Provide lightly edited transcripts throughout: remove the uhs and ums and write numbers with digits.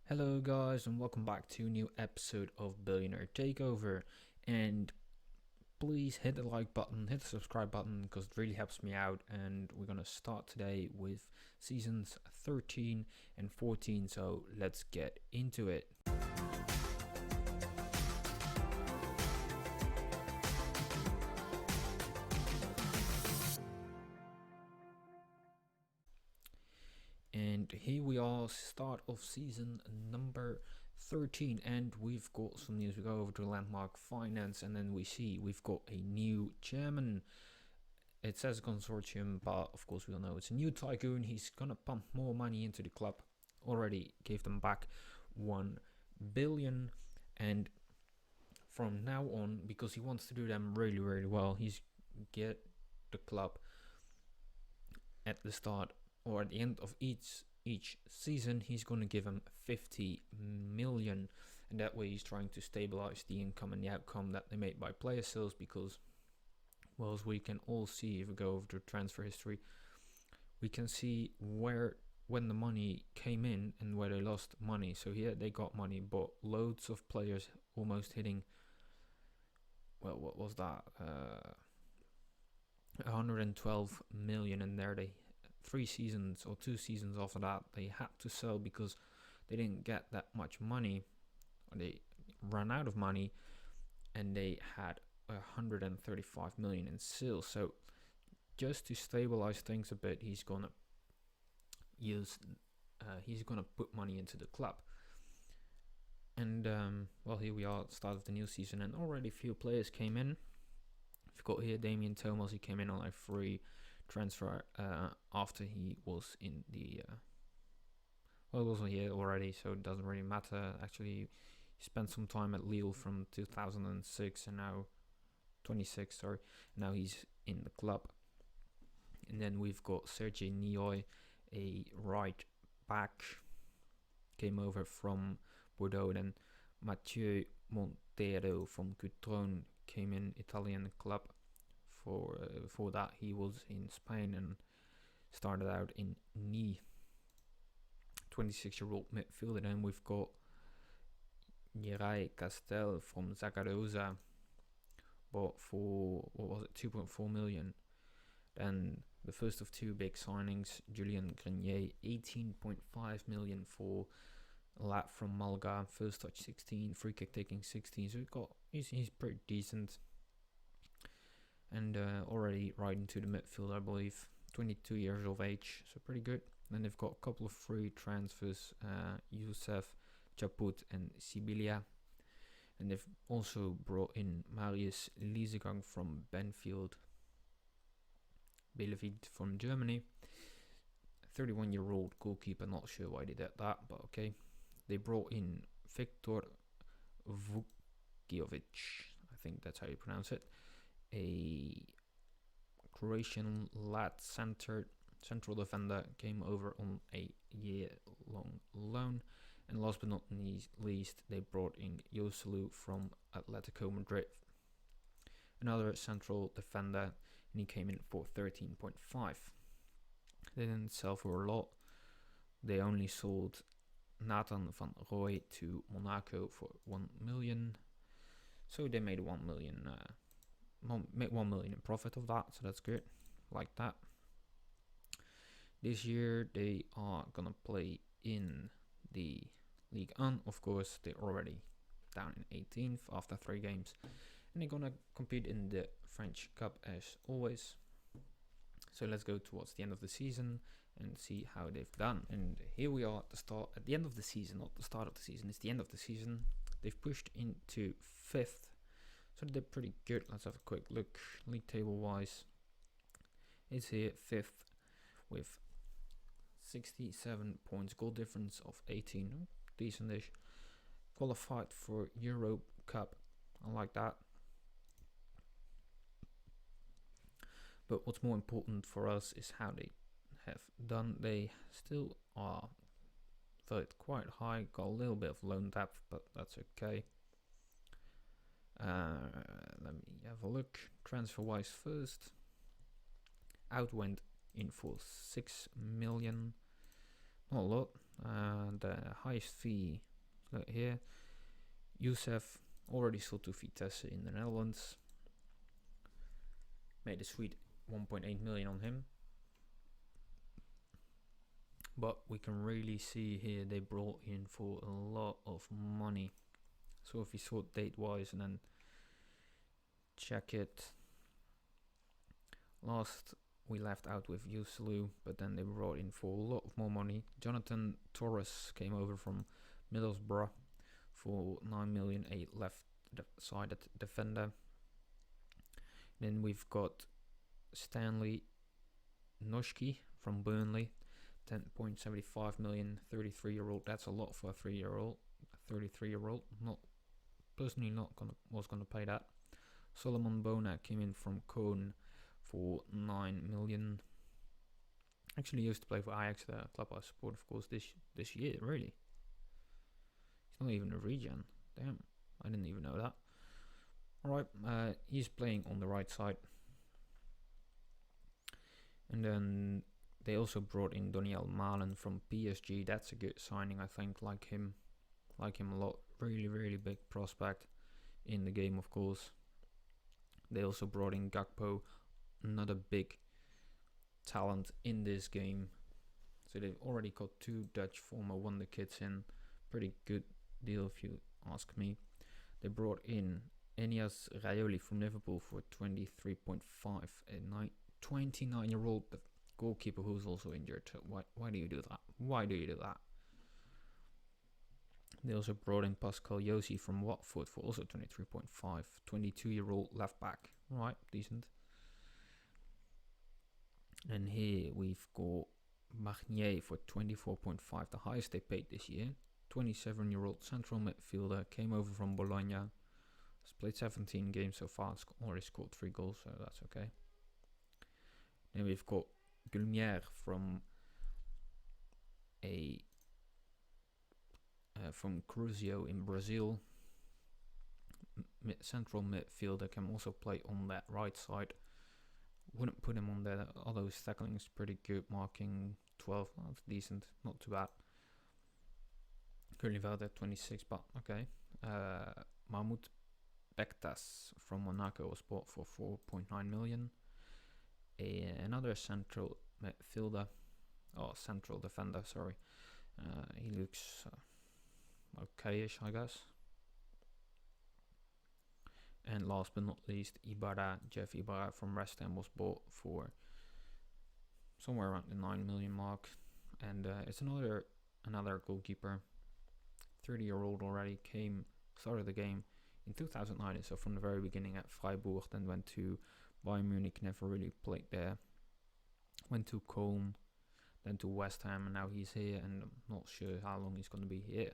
Hello guys and welcome back to a new episode of Billionaire Takeover, and please hit the like button, hit the subscribe button because it really helps me out. And we're gonna start today with seasons 13 and 14, so let's get into it. And here we are, start of season number 13, and we've got some news. We go over to Landmark Finance, and then we've got a new chairman. It says consortium, but of course we all know it's a new Tycoon. He's gonna pump more money into the club. Already gave them back 1 billion, and from now on, because he wants to do them really well, he's get the club at the start or at the end of each season, he's going to give him 50 million, and that way he's trying to stabilize the income and the outcome that they made by player sales. Because, well, as we can all see, if we go over to transfer history, we can see when the money came in and where they lost money. So here they got money, but loads of players almost hitting, well, what was that, 112 million, and there they 3 seasons or 2 seasons after that they had to sell because they didn't get that much money, or they ran out of money, and they had 135 million in sales. So just to stabilize things a bit, he's gonna put money into the club. And well, here we are at the start of the new season, and already a few players came in. We've got here Damien Thomas. He came in on a free transfer after he was in the well, he wasn't here already, so it doesn't really matter. Actually, he spent some time at Lille from 2006 and now 26, sorry. Now he's in the club. And then we've got Sergei Nioy, a right back, came over from Bordeaux. Then Mathieu Montero from Coutron came in, Italian club. For that, he was in Spain and started out in Nice. 26-year-old midfielder. Then we've got Jerai Castel from Zaragoza, bought for, what was it, 2.4 million. Then the first of 2 big signings, Julien Grenier, 18.5 million for a lad from Malaga. First touch 16, free kick taking 16. So he's pretty decent. And already right into the midfield, I believe. 22 years of age, so pretty good. Then they've got a couple of free transfers, Youssef Chaput and Sibilia. And they've also brought in Marius Liesegang from Benfield, Bielefeld from Germany. 31-year-old goalkeeper, not sure why they did that, but okay. They brought in Viktor Vukiovic, I think that's how you pronounce it. A Croatian lad central defender, came over on a year-long loan. And last but not least, they brought in Joselu from Atletico Madrid, another central defender, and he came in for 13.5. They didn't sell for a lot. They only sold Nathan van Rooij to Monaco for 1 million. So they made 1 million. Make 1 million in profit of that, so that's good. Like that. This year they are gonna play in the Ligue 1. Of course, they're already down in 18th after 3 games, and they're gonna compete in the French Cup as always. So let's go towards the end of the season and see how they've done. And here we are at the end of the season, not the start of the season. It's the end of the season. They've pushed into 5th. So they're pretty good. Let's have a quick look. League table wise, it's here 5th with 67 points, goal difference of 18, decentish. Qualified for Euro Cup, I like that. But what's more important for us is how they have done. They still are voted quite high, got a little bit of loan depth, but that's okay. Let me have a look. Transfer wise first, out went in for 6 million. Not a lot. The highest fee, look here, Youssef already sold to Vitesse in the Netherlands. Made a sweet 1.8 million on him. But we can really see here they brought in for a lot of money. So if you sort date wise and then check it, last we left out with Yuselu, but then they brought in for a lot of more money. Jonathan Torres came over from Middlesbrough for 9 million, 8 left-sided defender. Then we've got Stanley Noshki from Burnley, 10.75 million, 33-year-old. That's a lot for a 33-year-old. Not personally was gonna pay that. Solomon Bona came in from Cone for 9 million. Actually used to play for Ajax, the club I support, of course, this year, really. He's not even a regen. Damn, I didn't even know that. Alright, he's playing on the right side. And then they also brought in Daniel Malen from PSG. That's a good signing, I think. Like him a lot. Really, really big prospect in the game, of course. They also brought in Gakpo, another big talent in this game. So they've already got 2 Dutch former wonder kids in. Pretty good deal if you ask me. They brought in Enias Raioli from Liverpool for 23.5. A 29-year-old goalkeeper who's also injured. Why do you do that? Why do you do that? They also brought in Pascal Yossi from Watford for also 23.5. 22-year-old left back. Right, decent. And here we've got Marnier for 24.5, the highest they paid this year. 27-year-old central midfielder, came over from Bologna. Has played 17 games so far, already scored 3 goals, so that's okay. Then we've got Gulmier from Cruzeiro in Brazil. Central midfielder, can also play on that right side. Wouldn't put him on there, although his tackling is pretty good, marking 12, that's decent, not too bad. Currently valued at 26, but okay. Mahmoud Bektas from Monaco was bought for 4.9 million. Another central midfielder, central defender, sorry. He looks okay-ish, I guess. And last but not least, Jeff Ibarra from West Ham was bought for somewhere around the 9 million mark. And it's another goalkeeper, 30-year-old already, started the game in 2009, so from the very beginning at Freiburg, then went to Bayern Munich, never really played there. Went to Cologne, then to West Ham, and now he's here, and I'm not sure how long he's going to be here.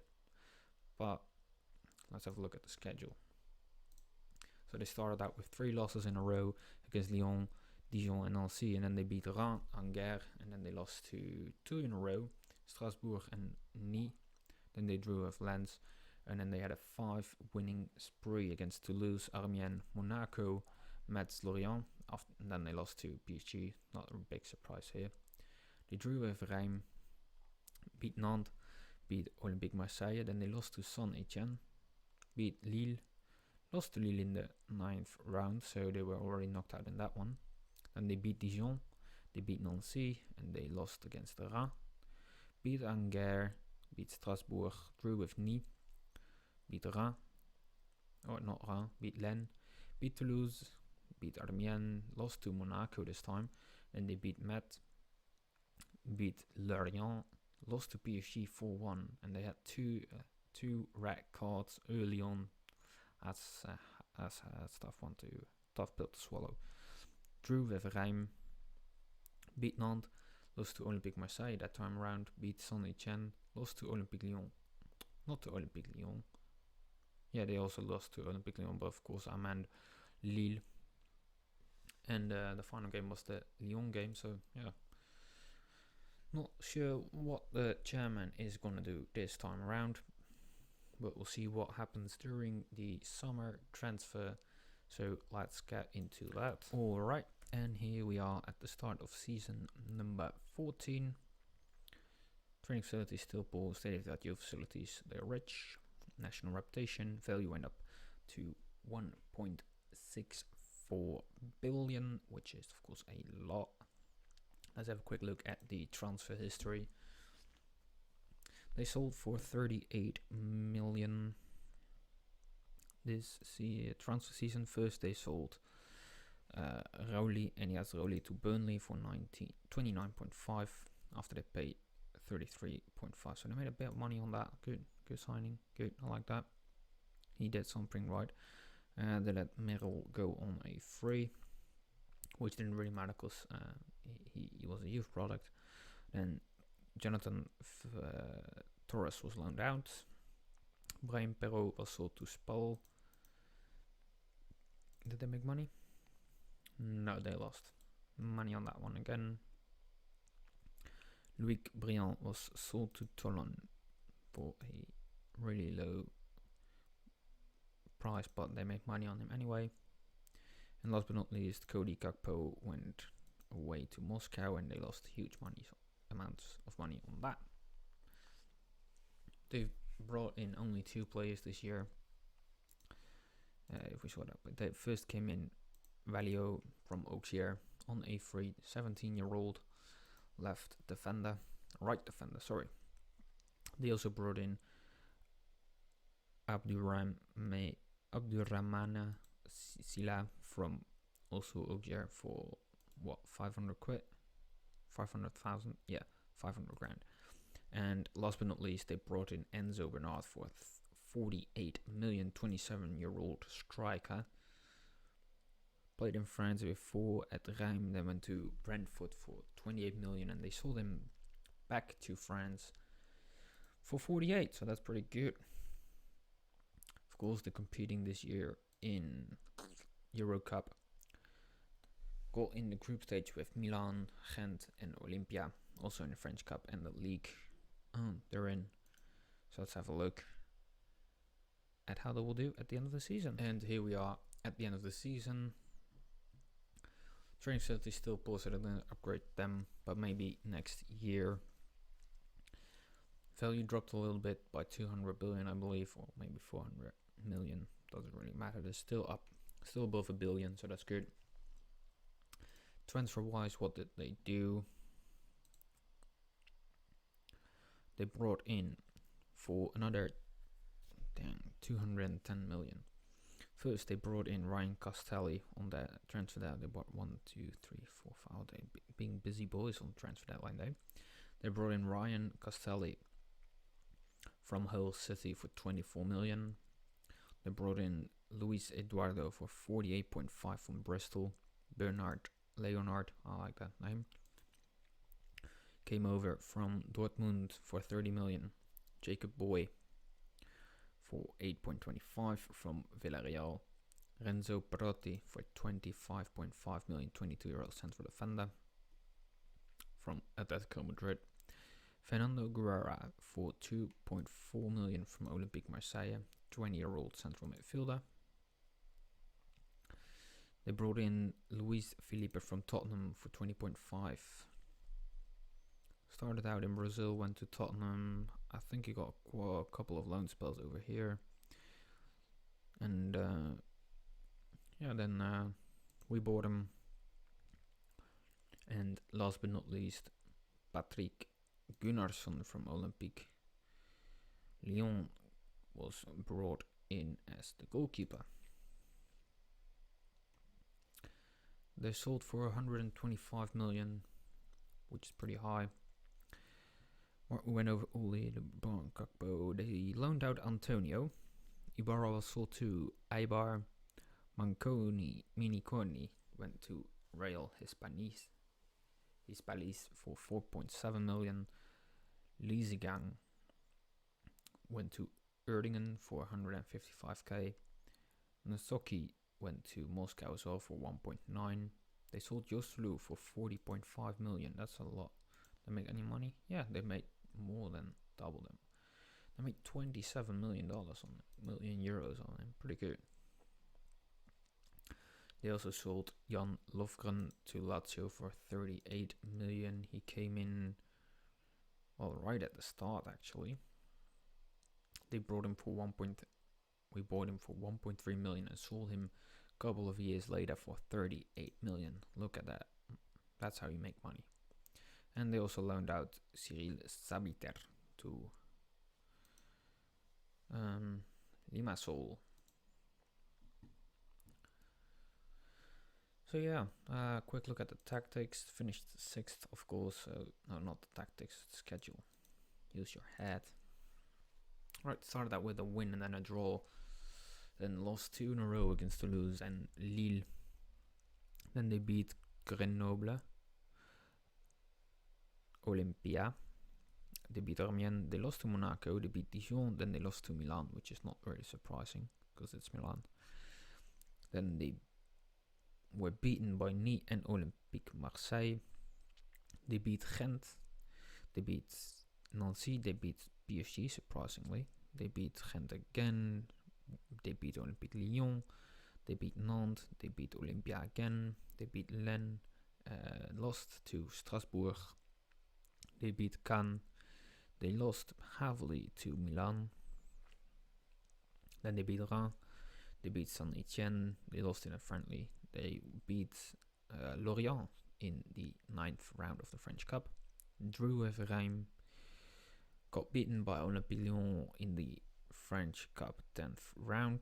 But let's have a look at the schedule. So they started out with 3 losses in a row against Lyon, Dijon and Nancy, and then they beat Reims, Angers, and then they lost to 2 in a row, Strasbourg and Nice. Then they drew with Lens, and then they had a 5 winning spree against Toulouse, Amiens, Monaco, Metz, Lorient, and then they lost to PSG. Not a big surprise here. They drew with Reims, beat Nantes, beat Olympique Marseille, then they lost to Saint-Etienne, beat Lille, lost to Lille in the 9th round, so they were already knocked out in that one. Then they beat Dijon, they beat Nancy, and they lost against Reims, beat Angers, beat Strasbourg, drew with Nice, beat Reims, beat Lens, beat Toulouse, beat Amiens, lost to Monaco this time, then they beat Metz, beat Lorient, lost to PSG 4-1, and they had two red cards early on. That's a tough pill to swallow. Drew with Reims, beat Nantes, lost to Olympique Marseille that time around, beat Saint-Etienne, lost to Olympique Lyon. Not to Olympique Lyon. Yeah, they also lost to Olympique Lyon, but of course Amiens, Lille. And the final game was the Lyon game, so yeah. Not sure what the chairman is going to do this time around, but we'll see what happens during the summer transfer. So let's get into that. Alright, and here we are at the start of season number 14. Training facilities still poor, state-of-the-art youth facilities. They're rich. National reputation. Value went up to 1.64 billion, which is of course a lot. Let's have a quick look at the transfer history. They sold for 38 million this transfer season. First they sold Rowley, and he has Rowley to Burnley for 29.5 after they paid 33.5. So they made a bit of money on that. Good signing. Good, I like that. He did something right. They let Merrill go on a free, which didn't really matter because he was a youth product. Then Jonathan Torres was loaned out. Brian Perrault was sold to Spal. Did they make money? No, they lost money on that one again. Louis Briand was sold to Toulon for a really low price, but they made money on him anyway. And last but not least, Cody Gakpo went away to Moscow, and they lost huge amounts of money on that. They've brought in only 2 players this year. If we saw that, but they first came in Valio from Auxerre on a free, 17-year-old right defender. Sorry. They also brought in Abdurrahmane Silla from also Auxerre for what, 500 quid? 500,000? Yeah, 500 grand. And last but not least, they brought in Enzo Bernard for 48 million, 27-year-old striker. Played in France before at Reims, then went to Brentford for 28 million, and they sold him back to France for 48, so that's pretty good. Of course, they're competing this year in Euro Cup. Got in the group stage with Milan, Gent and Olympia, also in the French Cup and the Ligue. They're in. So let's have a look at how they will do at the end of the season. And here we are at the end of the season. Training facilities still poor, so they're going to upgrade them, but maybe next year. Value dropped a little bit by 200 billion, I believe, or maybe 400 million. Doesn't really matter. They're still up, still above $1 billion, so that's good. Transfer-wise, what did they do? They brought in for another 210 million. First, they brought in Ryan Castelli on that transfer day. They bought 1, 2, 3, 4, 5. They being busy boys on transfer deadline day. They brought in Ryan Castelli from Hull City for 24 million. They brought in Luis Eduardo for 48.5 from Bristol. Leonard, I like that name. Came over from Dortmund for 30 million. Jacob Boy for 8.25 from Villarreal. Renzo Perotti for 25.5 million, 22-year-old central defender from Atletico Madrid. Fernando Guerrera for 2.4 million from Olympique Marseille, 20-year-old central midfielder. They brought in Luis Felipe from Tottenham for 20.5. Started out in Brazil, went to Tottenham. I think he got a couple of loan spells over here. And then we bought him. And last but not least, Patrick Gunnarsson from Olympique Lyon was brought in as the goalkeeper. They sold for 125 million, which is pretty high. We went over Uli, LeBron, Kakpo. They loaned out Antonio. Ibarra was sold to Eibar. Miniconi went to Real Hispalis for 4.7 million. Lizigang went to Erdingen for 155k. Nasoki went to Moscow as well for 1.9. They sold Joslu for 40.5 million. That's a lot. They make any money? Yeah, they made more than double them. They made $27 million on it, million euros on him. Pretty good. They also sold Jan Lovgren to Lazio for 38 million. He came in Well, right at the start, actually, they brought him for we bought him for 1.3 million and sold him a couple of years later for 38 million. Look at that. That's how you make money. And they also loaned out Cyril Sabiter to Limassol. So yeah, quick look at the tactics. Finished 6th, of course. No, not the tactics, the schedule. Use your head. Right, started out with a win and then a draw. Then lost 2 in a row against Toulouse and Lille. Then they beat Grenoble, Olympia. They beat Amiens. They lost to Monaco. They beat Dijon. Then they lost to Milan, which is not really surprising because it's Milan. Then they were beaten by Nice and Olympique Marseille. They beat Ghent. They beat Nancy. They beat PSG, surprisingly. They beat Ghent again. They beat Olympique Lyon. They beat Nantes. They beat Olympia again. They beat Lens. Lost to Strasbourg. They beat Cannes. They lost heavily to Milan. Then they beat Reims. They beat Saint Etienne. They lost in a friendly. They beat Lorient in the 9th round of the French Cup. Drew with Reims. Got beaten by Olympique Lyon in the French Cup 10th round.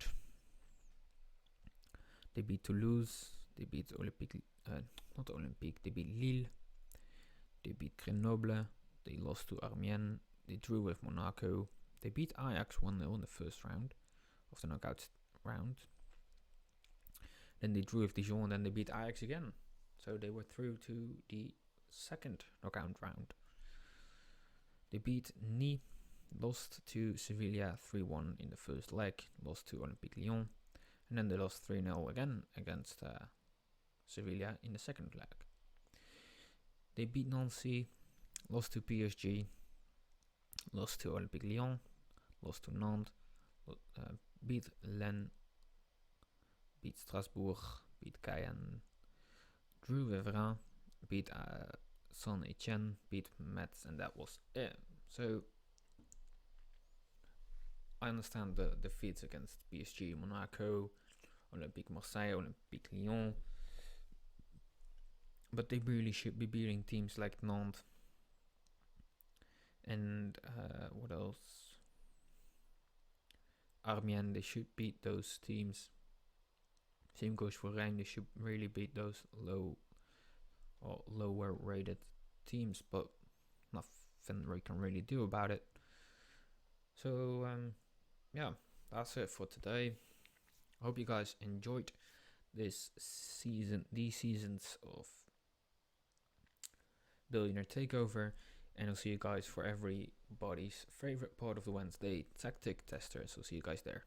They beat Toulouse. They beat not Olympique. They beat Lille. They beat Grenoble. They lost to Amiens. They drew with Monaco. They beat Ajax 1-0 in the first round of the knockout round. Then they drew with Dijon and then they beat Ajax again. So they were through to the second knockout round. They beat Nice, lost to Sevilla 3-1 in the first leg, lost to Olympique Lyon, and then they lost 3-0 again against Sevilla in the second leg. They beat Nancy, lost to PSG, lost to Olympique Lyon, lost to Nantes, beat Lens, beat Strasbourg, beat Cayenne, drew with Reims, beat Saint Etienne, beat Metz, and that was it. So I understand the defeats against PSG, Monaco, Olympique Marseille, Olympique Lyon, but they really should be beating teams like Nantes and what else? Amiens. They should beat those teams. Same goes for Reims. They should really beat those lower rated teams, but nothing we can really do about it. So yeah, that's it for today. I hope you guys enjoyed these seasons of Billionaire Takeover, and I'll see you guys for everybody's favorite part of the Wednesday, Tactic Tester. So see you guys there.